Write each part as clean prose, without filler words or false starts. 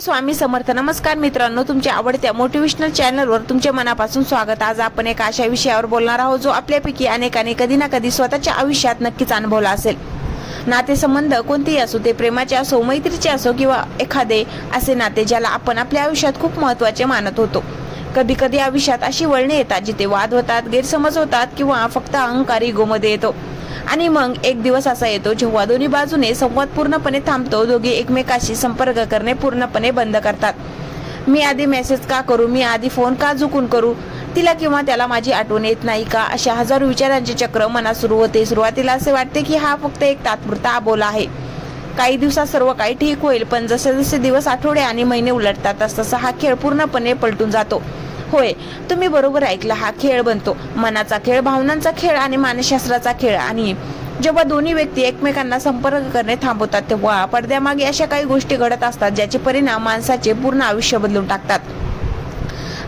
स्वामी समर्थ. नमस्कार मित्रांनो, तुमच्या आवडत्या मोटिवेशनल चॅनलवर तुमचे मनापासून स्वागत. आज आपण एका अशा विषयावर बोलणार आहोत जो आपल्यापैकी अनेकांनी कधी ना कधी स्वतःच्या आयुष्यात नक्कीच अनुभवला असेल. नातेसंबंध कोणतेही असो, ते प्रेमाचे असो, मैत्रीचे असो किंवा एखादे असे नाते ज्याला आपण आपल्या आयुष्यात खूप महत्त्वाचे मानत होतो. कधी कधी आयुष्यात अशी वळणे येतात जिथे वाद होतात, गैरसमज होतात किंवा फक्त अहंकार इगोमध्ये येतो. आणि मग एक दिवस असा येतो जेव्हा दोन्ही बाजूने संवाद पूर्णपणे थांबतो. दोघे एकमेकाशी संपर्क करणे पूर्णपणे बंद करतात. मी आधी मेसेज का करू, मी आधी फोन का झुकून करू, तिला किंवा त्याला माझी आठवण येत नाही का, अशा हजारो विचारांचे चक्र मनात सुरू होते. सुरुवातीला असे वाटते की हा फक्त एक तात्पुरता अबोला आहे. काही दिवसात सर्व काही ठीक होईल, पण जसे जसे दिवस, आठवडे आणि महिने उलटतात तसं हा खेळ पूर्णपणे पलटून जातो. होय, तुम्ही बरोबर ऐकला, हा खेळ बनतो मनाचा खेळ, भावनांचा खेळ आणि मानसशास्त्राचा खेळ. आणि जेव्हा दोन्ही व्यक्ती एकमेकांना संपर्क करणे थांबवतात तेव्हा पडद्यामागे अशा काही गोष्टी घडत असतात ज्याचे परिणाम माणसाचे पूर्ण आयुष्य बदलून टाकतात.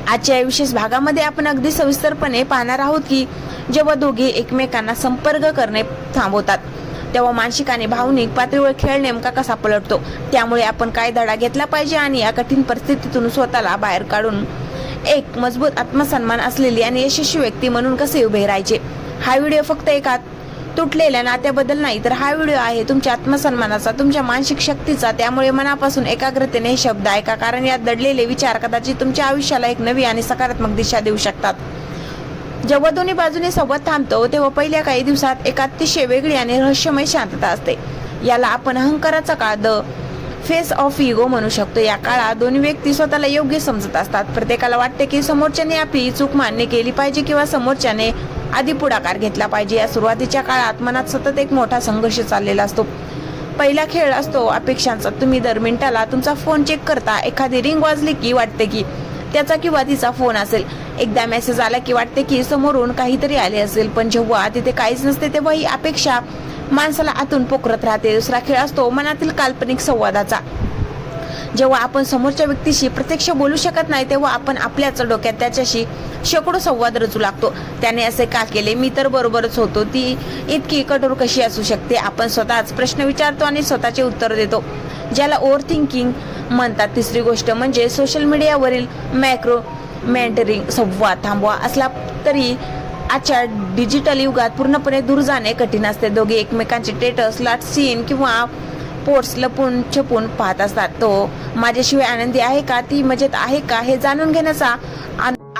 आजच्या विशेष भागामध्ये आपण अगदी सविस्तरपणे पाहणार आहोत की जेव्हा दोघे एकमेकांना संपर्क करणे थांबवतात तेव्हा मानसिक आणि भावनिक पातळीवर खेळ नेमका कसा पलटतो, त्यामुळे आपण काय धडा घेतला पाहिजे आणि या कठीण परिस्थितीतून स्वतःला बाहेर काढून एक मजबूत आत्मसन्मान असलेली आणि यशस्वी व्यक्ती म्हणून कसे उभे राहायचे. हा व्हिडिओ फक्त एका तुटलेल्या नात्याबद्दल नाही, तर हा व्हिडिओ आहे तुमच्या आत्मसन्मानाचा, तुमच्या मानसिक शक्तीचा. त्यामुळे मनापासून एकाग्रतेने हे शब्द ऐका, कारण यात दडलेले विचार कदाचित तुमच्या आयुष्याला एक नवी आणि सकारात्मक दिशा देऊ शकतात. जेव्हा दोन्ही बाजूने संवाद थांबतो तेव्हा पहिल्या काही दिवसात एक अतिशय वेगळी आणि रहस्यमय शांतता असते. याला आपण अहंकाराचा काळ, द फेस ऑफ इगो म्हणू शकतो. या काळात दोन्ही व्यक्ती स्वतःला योग्य समजत असतात. प्रत्येकाला वाटते की समोरच्याने आपली चूक मान्य केली पाहिजे किंवा समोरच्याने आधी पुढाकार घेतला पाहिजे. या सुरुवातीच्या काळात मनात सतत एक मोठा संघर्ष चाललेला असतो. पहिला खेळ असतो अपेक्षांचा. तुम्ही दर मिनिटाला तुमचा फोन चेक करता. एखादी रिंग वाजली की वाटते की त्याचा किंवा तिचा फोन असेल. एकदा मेसेज आला की वाटते की समोरून काहीतरी आले असेल, पण जेव्हा तिथे काहीच नसते तेव्हा ही अपेक्षा माणसाला आतून पोखरत राहते. दुसरा खेळ असतो मनातील काल्पनिक संवादाचा. जेव्हा आपण समोरच्या व्यक्तीशी प्रत्यक्ष बोलू शकत नाही तेव्हा आपण आपल्याच डोक्यात त्याच्याशी शेकडो संवाद रचू लागतो. त्याने असे का केले, मी तर बरोबरच होतो, ती इतकी कठोर कशी असू शकते. आपण स्वतःच प्रश्न विचारतो आणि स्वतःचे उत्तर देतो, ज्याला ओव्हर थिंकिंग म्हणतात. तिसरी गोष्ट म्हणजे सोशल मीडियावरील मायक्रो मेंटरिंग. संवाद थांबवा असला तरी आजच्या डिजिटल युगात पूर्णपणे दूर जाणे कठीण असते. दोघे एकमेकांचे स्टेटस, लाट सीन किंवा पोस्ट लपून छपून पाहत असतात. तो माझ्याशिवाय आनंदी आहे का, ती मजेत आहे का, हे जाणून घेण्याचा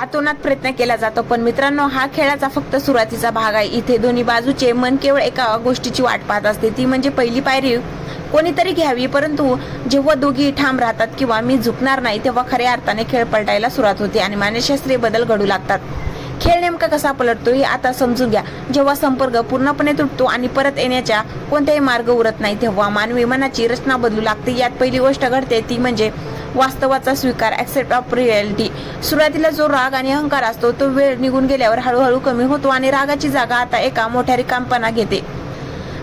आतोनात प्रयत्न केला जातो. पण मित्रांनो, हा खेळाचा फक्त सुरुवातीचा भाग आहे. इथे दोन्ही बाजूचे मन केवळ एका गोष्टीची वाट पाहत असते, ती म्हणजे पहिली पायरी कोणीतरी घ्यावी. परंतु जेव्हा दोघी ठाम राहतात किंवा मी झुकणार नाही, तेव्हा खऱ्या अर्थाने खेळ पलटायला सुरुवात होते आणि मानसशास्त्रीय बदल घडू लागतात. खेळ नेमका कसा पलटतो हे आता समजून घ्या. जेव्हा संपर्क पूर्णपणे तुटतो आणि परत येण्याचा कोणताही मार्ग उरत नाही तेव्हा मानवी मनाची रचना बदलू लागते. यात पहिली गोष्ट घडते ती म्हणजे वास्तवाचा स्वीकार, ऍक्सेप्ट ऑफ रियालिटी. सुरुवातीला जो राग आणि अहंकार असतो तो वेळ निघून गेल्यावर हळूहळू कमी होतो आणि रागाची जागा आता एका मोठ्या रिकामपणा घेते.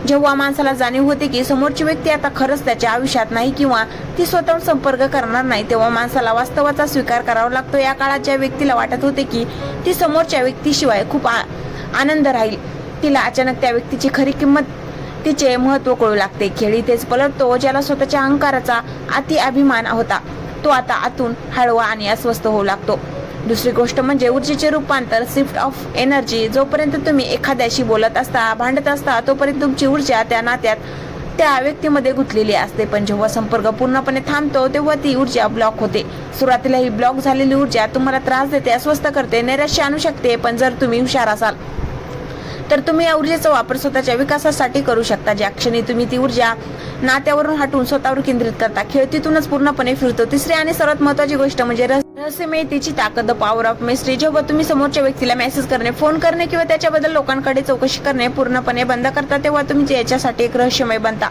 जेव्हा माणसाला जाणीव होते की समोरची व्यक्ती आता खरंच त्याच्या आयुष्यात नाही किंवा ती स्वतःहून संपर्क करणार नाही, तेव्हा माणसाला वास्तवाचा स्वीकार करावा लागतो. या काळात ज्या व्यक्तीला वाटत होते की ती समोरच्या व्यक्तीशिवाय खूप आनंद राहील, तिला अचानक त्या व्यक्तीची खरी किंमत, तिचे महत्त्व कळू लागते. खेळ इथेच पलटतो. ज्याला स्वतःच्या अहंकाराचा अति अभिमान होता तो आता आतून हळवा आणि अस्वस्थ होऊ लागतो. दुसरी गोष्ट म्हणजे ऊर्जेचे रूपांतर, शिफ्ट ऑफ एनर्जी. जोपर्यंत तुम्ही एखाद्याशी बोलत असता, भांडत असता, तोपर्यंत तुमची ऊर्जा त्या नात्यात, त्या व्यक्तीमध्ये गुंतलेली असते. पण जेव्हा संपर्क पूर्णपणे थांबतो तेव्हा ती ऊर्जा ब्लॉक होते. सुरुवातीला ही ब्लॉक झालेली ऊर्जा तुम्हाला त्रास देते, अस्वस्थ करते, नैराश्य आणू शकते. पण जर तुम्ही हुशार असाल तर तुम्ही या ऊर्जेचा वापर स्वतःच्या विकासासाठी करू शकता. ज्या क्षणी तुम्ही ती ऊर्जा नात्यावरून हटवून स्वतःवर केंद्रित करता, खेळ तिथूनच पूर्णपणे फिरतो. तिसरी आणि सर्वात महत्त्वाची गोष्ट म्हणजे रहस्यमयतेची ताकद, द पॉवर ऑफ मिस्ट्री. जेव्हा तुम्ही समोरच्या व्यक्तीला मेसेज करणे, फोन करणे किंवा त्याच्याबद्दल लोकांकडे चौकशी करणे पूर्णपणे बंद करता तेव्हा तुम्ही याच्यासाठी एक रहस्यमय बनता.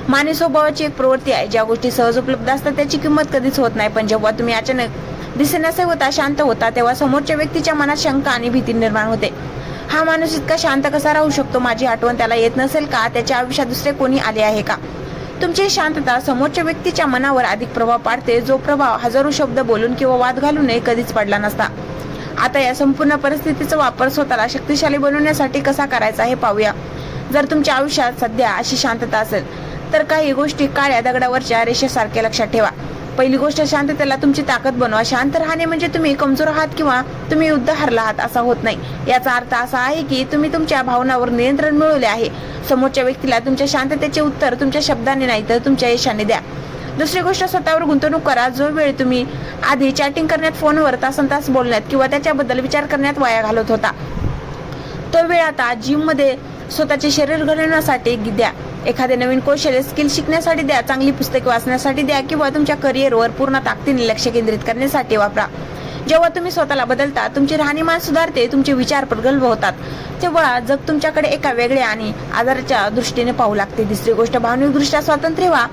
मानवी स्वभावाची एक प्रवृत्ती आहे, ज्या गोष्टी सहज उपलब्ध असतात त्याची किंमत कधीच होत नाही. पण जेव्हा तुम्ही अचानक दिसेनासे होता, शांत होता, तेव्हा समोरच्या व्यक्तीच्या मनात शंका आणि भीती निर्माण होते. हा माणूस इतका शांत कसा राहू शकतो, माझी आठवण त्याला येत नसेल का, त्याच्या आयुष्यात दुसरे कोणी आले आहे का. तुमची शांतता समोरच्या व्यक्तीच्या मनावर अधिक प्रभाव पाडते, जो प्रभाव हजारो शब्द बोलून किंवा वाद घालूनही कधीच पडला नसता. आता या संपूर्ण परिस्थितीचा वापर स्वतःला शक्तिशाली बनवण्यासाठी कसा करायचा हे पाहूया. जर तुमच्या आयुष्यात सध्या अशी शांतता असेल तर काही गोष्टी काळ्या दगडावरच्या रेषेसारख्या लक्षात ठेवा. पहिली गोष्ट, शांततेला तुमची ताकद बनवा. शांत राहणे म्हणजे तुम्ही कमजोर आहात किंवा तुम्ही युद्ध हरला आहात असा होत नाही. याचा अर्थ असा आहे की तुम्ही तुमच्या भावनावर नियंत्रण मिळवले आहे. समोरच्या व्यक्तीला तुमच्या शांततेचे उत्तर तुमच्या शब्दाने नाही तर तुमच्या यशाने द्या. दुसरी गोष्ट, स्वतःवर गुंतवणूक करा. जो वेळ तुम्ही आधी चॅटिंग करण्यात, फोनवर तासनतास बोलण्यात किंवा त्याच्याबद्दल विचार करण्यात वाया घालवत होता, तो वेळ आता जिम मध्ये स्वतःचे शरीर घडवण्यासाठी द्या. एखादे नवीन कौशल्य, स्किल शिकण्यासाठी द्या. चांगली पुस्तके वाचण्यासाठी द्या किंवा तुमच्या करिअरवर पूर्ण ताकदीने लक्ष केंद्रित करण्यासाठी वापरा. जेव्हा तुम्ही स्वतःला बदलता, तुमची राहणीमान सुधारते, तुमचे विचार प्रगल्भ होतात, तेव्हा जग तुमच्याकडे एका वेगळ्या आणि आदराच्या दृष्टीने पाहू लागते. तिसरी गोष्ट, भावनिकदृष्ट्या स्वतंत्र व्हा.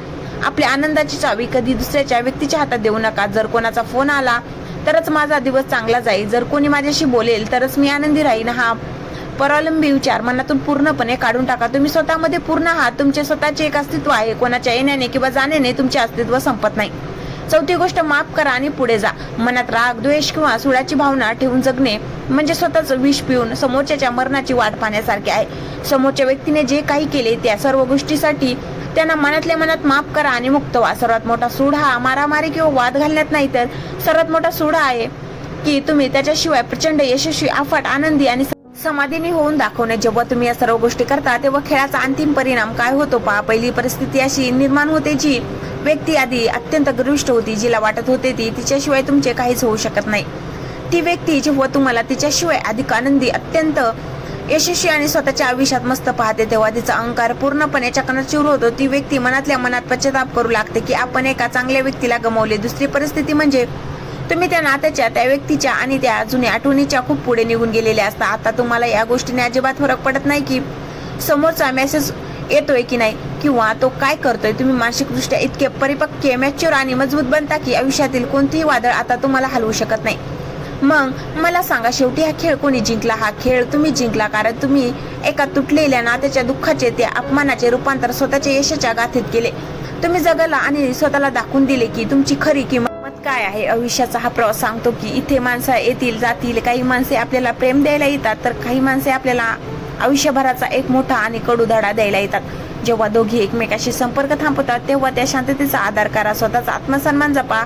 आपल्या आनंदाची चावी कधी दुसऱ्याच्या व्यक्तीच्या हातात देऊ नका. जर कोणाचा फोन आला तरच माझा दिवस चांगला जाईल, जर कोणी माझ्याशी बोलेल तरच मी आनंदी राहीन, हा परावलंबी विचार मनातून पूर्णपणे काढून टाका. तुम्ही स्वतःमध्ये पूर्ण आहात. तुमचे स्वतःचे एक अस्तित्व आहे. कोणाच्या येण्याने किंवा जाण्याने तुमचे अस्तित्व संपत नाही. चौथी गोष्ट, माफ करा आणि पुढे जा. मनात राग, द्वेष किंवा सुडाची भावना ठेवून जगणे म्हणजे स्वतःच विष पिऊन समोरच्याच्या मरणाची वाट पाहण्यासारखे आहे. समोरच्या व्यक्तीने जे काही केले त्या सर्व गोष्टीसाठी त्यांना मनातल्या मनात माफ करा आणि मुक्त व्हा. सर्वात मोठा सूड हा मारामारी किंवा वाद घालण्यात नाही, तर सर्वात मोठा सूड आहे की तुम्ही त्याच्याशिवाय प्रचंड यशस्वी, अफाट, आनंदी आणि समाधानी होऊन दाखवणे. जेव्हा तुम्ही या सर्व गोष्टी करता तेव्हा खेळाचा अंतिम परिणाम काय होतो पहा. पहिली परिस्थिती अशी निर्माण होते, जी व्यक्ती आधी अत्यंत गर्विष्ठ होती, जिला वाटत होते ती तिच्याशिवाय तुमचे काहीच होऊ शकत नाही. ती व्यक्ती जेव्हा तुम्हाला तिच्याशिवाय अधिक आनंदी, अत्यंत यशस्वी आणि स्वतःच्या आयुष्यात मस्त पाहते, तेव्हा तिचा अहंकार पूर्णपणे चकणाचूर होतो. ती व्यक्ती मनातल्या मनात पश्चाताप करू लागते की आपण एका चांगल्या व्यक्तीला गमावले. दुसरी परिस्थिती म्हणजे तुम्ही त्या नात्याच्या, त्या व्यक्तीच्या आणि त्या जुन्या आठवणीच्या खूप पुढे निघून गेलेले असता. आता तुम्हाला या गोष्टीने अजिबात फरक पडत नाही की समोरचा मेसेज येतोय की नाही किंवा तो काय करतोय. तुम्ही मानसिकदृष्ट्या इतके परिपक्व, मॅच्युअर आणि मजबूत बनता की आयुष्यातील कोणतेही वादळ आता तुम्हाला हलवू शकत नाही. मग मला सांगा, शेवटी हा खेळ कोणी जिंकला? हा खेळ तुम्ही जिंकला, कारण तुम्ही एका तुटलेल्या नात्याच्या दुःखाचे, त्या अपमानाचे रूपांतर स्वतःच्या यशाच्या गाथेत केले. तुम्ही जगाला आणि स्वतःला दाखवून दिले की तुमची खरी किंमत काय आहे. आयुष्याचा हा प्रवास सांगतो की इथे माणसं येतील, जातील. काही माणसे आपल्याला प्रेम द्यायला येतात, तर काही माणसे आपल्याला आयुष्यभराचा एक मोठा आणि कडू धडा द्यायला येतात. जेव्हा दोघी एकमेकाशी संपर्क थांबवतात तेव्हा त्या शांततेचा आधार करा. स्वतःचा आत्मसन्मान जपा.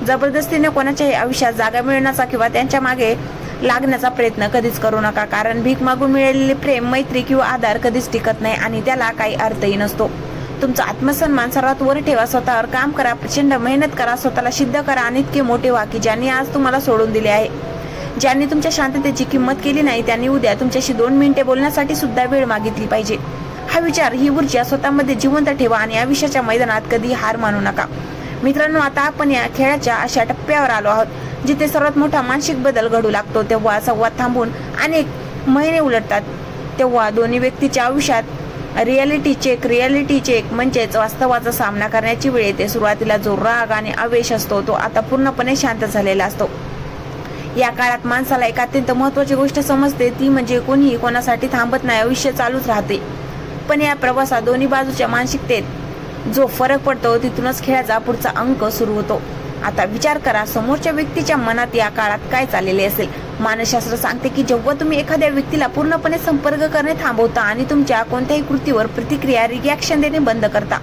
जबरदस्तीने कोणाच्याही आयुष्यात जागा मिळण्याचा किंवा त्यांच्या मागे लागण्याचा प्रयत्न कधीच करू नका, कारण भीक मागून मिळालेले प्रेम, मैत्री किंवा आधार कधीच टिकत नाही आणि त्याला काही अर्थही नसतो. तुमचा आत्मसन्मान सर्वात वर ठेवा. स्वतःवर काम करा, प्रचंड मेहनत करा, स्वतःला सिद्ध करा आणि इतके मोठे व्हा की ज्यांनी आज तुम्हाला सोडून दिले आहे, ज्यांनी तुमच्या शांततेची किंमत केली नाही, त्यांनी उद्या तुमच्याशी 2 मिनिटे बोलण्यासाठी सुद्धा वेळ मागितली पाहिजे. हा विचार, ही ऊर्जा स्वतःमध्ये जिवंत ठेवा आणि आयुष्याच्या मैदानात कधी हार मानू नका. मित्रांनो, आता आपण या खेळाच्या अशा टप्प्यावर आलो आहोत जिथे सर्वात मोठा मानसिक बदल घडू लागतो. तेव्हा संवाद थांबून अनेक महिने उलटतात. तेव्हा दोन्ही व्यक्तीच्या आयुष्यात रियालिटी चेक म्हणजेच वास्तवाचा सामना करण्याची वेळ येते. सुरुवातीला जो राग आणि आवेश असतो तो आता पूर्णपणे शांत झालेला असतो. या काळात माणसाला एक अत्यंत महत्त्वाची गोष्ट समजते, ती म्हणजे कोणीही कोणासाठी थांबत नाही, आयुष्य चालूच राहते. पण या प्रवासात दोन्ही बाजूच्या मानसिकतेत जो फरक पडतो तिथूनच खेळाचा पुढचा अंक सुरू होतो. आता विचार करा, समोरच्या व्यक्तीच्या मनात या काळात काय चाललेले असेल. मानसशास्त्र सांगते की जेव्हा तुम्ही एखाद्या व्यक्तीला पूर्णपणे संपर्क करणे थांबवता आणि तुमच्या कोणत्याही कृतीवर प्रतिक्रिया, रिॲक्शन देणे बंद करता,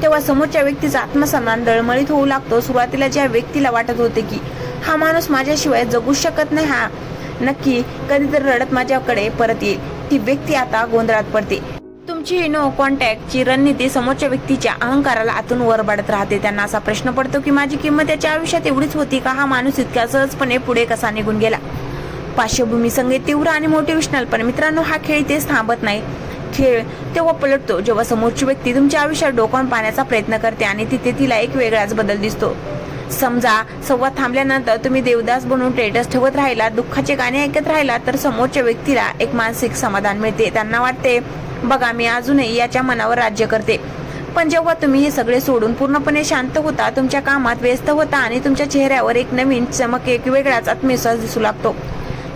तेव्हा समोरच्या व्यक्तीचा आत्मसन्मान डळमळीत होऊ लागतो. सुरुवातीला ज्या व्यक्तीला वाटत होते की हा माणूस माझ्याशिवाय जगू शकत नाही, हा नक्की कधीतरी रडत माझ्याकडे परत येईल, ती व्यक्ती आता गोंधळात पडते. तुमची नो कॉन्टॅक्टची रणनीती समोरच्या व्यक्तीच्या अहंकाराला आतून वर वाढत राहते. त्यांना असा प्रश्न पडतो की माझी किंमत त्याच्या आयुष्यात एवढीच होती का? हा माणूस इतक्या सहजपणे पुढे कसा निघून गेला? पार्श्वभूमी संगीत तीव्र आणि मोटिवेशनल. पण मित्रांनो, हा खेळ तेच थांबत नाही. खेळ तेव्हा पलटतो जेव्हा समोरची व्यक्ती तुमच्या आयुष्यात डोकावून पाहण्याचा प्रयत्न करते आणि तिथे तिला एक वेगळाच बदल दिसतो. समजा संवाद थांबल्यानंतर तुम्ही देवदास बनून स्टेटस ठेवत राहिला, दुःखाचे गाणे ऐकत राहिला, तर समोरच्या व्यक्तीला एक मानसिक समाधान मिळते. त्यांना वाटते, बघा मी अजूनही याच्या मनावर राज्य करते. पण जेव्हा तुम्ही हे सगळे सोडून पूर्णपणे शांत होता, तुमच्या कामात व्यस्त होता आणि तुमच्या चेहऱ्यावर एक नवीन चमक, एक वेगळाच आत्मविश्वास दिसू लागतो,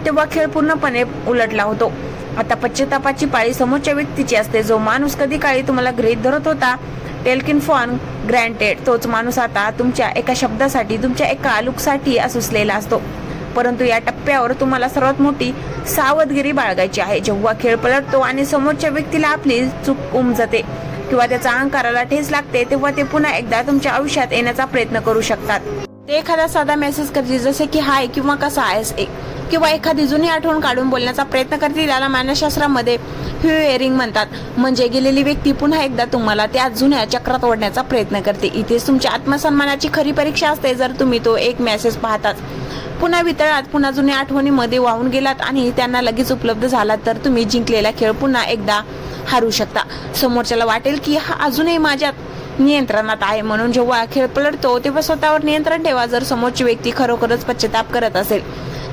तेव्हा खेळ पूर्णपणे उलटला होतो. आता पश्चातापाची पाळी समोरच्या व्यक्तीची असते. जो माणूस कधी काळी तुम्हाला गृहीत धरत होता, टेल्किन फॉर ग्रँटेड, तोच माणूस आता तुमच्या एका शब्दासाठी, तुमच्या एका लुकसाठी असुसलेला असतो. परंतु या टप्प्यावर तुम्हाला सर्वात मोठी सावधगिरी बाळगायची आहे. जेव्हा खेळ पलटतो आणि समोरच्या व्यक्तीला आपली चूक उमजते किंवा त्याचा अहंकाराला ठेच लागते तेव्हा ते पुन्हा एकदा तुमच्या आयुष्यात येण्याचा प्रयत्न करू शकतात. ते एखादा साधा मेसेज करतील जसे की हाय किंवा कसा आहेस किंवा एखादी जुनी आठवण काढून बोलण्याचा प्रयत्न करतील. याला मानसशास्त्रामध्ये हिअरिंग म्हणतात. म्हणजे गेलेली व्यक्ती पुन्हा एकदा तुम्हाला त्या जुन्या चक्रात ओढण्याचा प्रयत्न करते. इथेच तुमच्या आत्मसन्मानाची खरी परीक्षा असते. जर तुम्ही तो एक मेसेज पाहताच पुन्हा वितळात पुन्हा जुन्या आठवणीमध्ये वाहून गेलात आणि त्यांना लगेच उपलब्ध झालात तर तुम्ही जिंकलेला खेळ पुन्हा एकदा हारू शकता. समोरच्याला वाटेल की हा अजूनही माझ्यात नियंत्रणात आहे. म्हणून जेव्हा खेळ पलटतो तेव्हा स्वतःवर नियंत्रण ठेवा. जर समोरची व्यक्ती खरोखरच पश्चाताप करत असेल,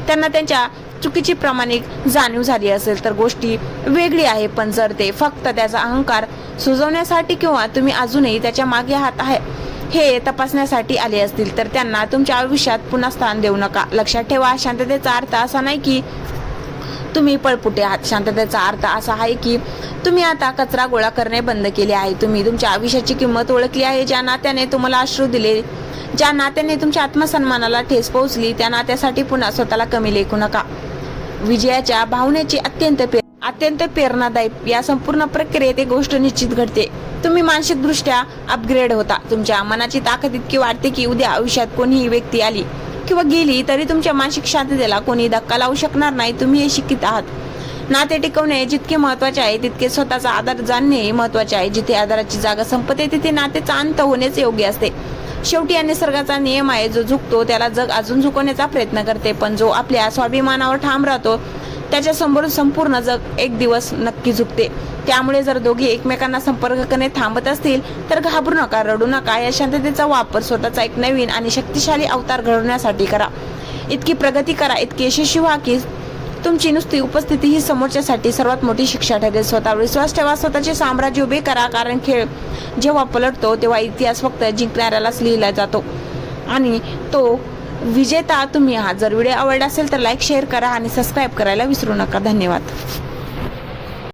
त्यांना त्यांच्या चुकीची प्रामाणिक जाणीव झाली असेल तर गोष्टी वेगळी आहे. पण जर ते फक्त त्याचा अहंकार सुजवण्यासाठी किंवा तुम्ही अजूनही त्याच्या मागे आहात आहे हे तपासण्यासाठी आले असतील तर त्यांना तुमच्या आयुष्यात पुन्हा स्थान देऊ नका. लक्षात ठेवा, शांततेचा अर्थ असा नाही की तुम्ही पळपुटे आहात. शांततेचा अर्थ असा आहे की तुम्ही आता कचरा गोळा करणे बंद केले आहे. तुम्ही तुमच्या आयुष्याची किंमत ओळखली आहे. ज्या नात्याने तुम्हाला अश्रू दिले, ज्या नात्याने तुमच्या आत्मसन्मानाला ठेस पोहोचली, त्या नात्यासाठी पुन्हा स्वतःला कमी लेखू नका. विजयाच्या भावनेची अत्यंत प्रेरणादायक या संपूर्ण प्रक्रियेत एक गोष्ट निश्चित घडते. तुम्ही मानसिकदृष्ट्या अपग्रेड होता. तुमच्या मनाची ताकद इतकी वाढते की उद्या आयुष्यात कोणीही व्यक्ती आली किंवा गेली तरी तुमच्या मानसिक शांततेला कोणी धक्का लावू शकणार नाही. तुम्ही हे शिकत आहात. नाते टिकवणे जितके महत्वाचे आहे तितके स्वतःचा आधार जाणणे महत्वाचे आहे. जिथे आधाराची जागा संपते तिथे नातेचा अंत होणेच योग्य असते. शेवटी या निसर्गाचा नियम आहे, जो झुकतो त्याला जग अजून झुकवण्याचा प्रयत्न करते, पण जो आपल्या स्वाभिमानावर ठाम राहतो त्याच्या समोर संपूर्ण जग एक दिवस नक्की झुकते. त्यामुळे जर दोघे एकमेकांना संपर्क करणे थांबत असतील तर घाबरू नका, रडू नका. या शांततेचा वापर स्वतःचा एक नवीन आणि शक्तिशाली अवतार घडवण्यासाठी करा. इतकी प्रगती करा, इतकी यशस्वी व्हा की तुमची नुसती उपस्थिती ही समोरच्यासाठी सर्वात मोठी शिक्षा ठरेल. स्वतःवर विश्वास ठेवा, स्वतःचे साम्राज्य उभे करा. कारण खेळ जेव्हा पलटतो तेव्हा इतिहास फक्त जिंकणाऱ्यालाच लिहिला जातो आणि तो विजेता तुम्ही आहात. जर व्हिडिओ आवडला असेल तर लाईक, शेअर करा आणि सबस्क्राईब करायला विसरू नका. धन्यवाद.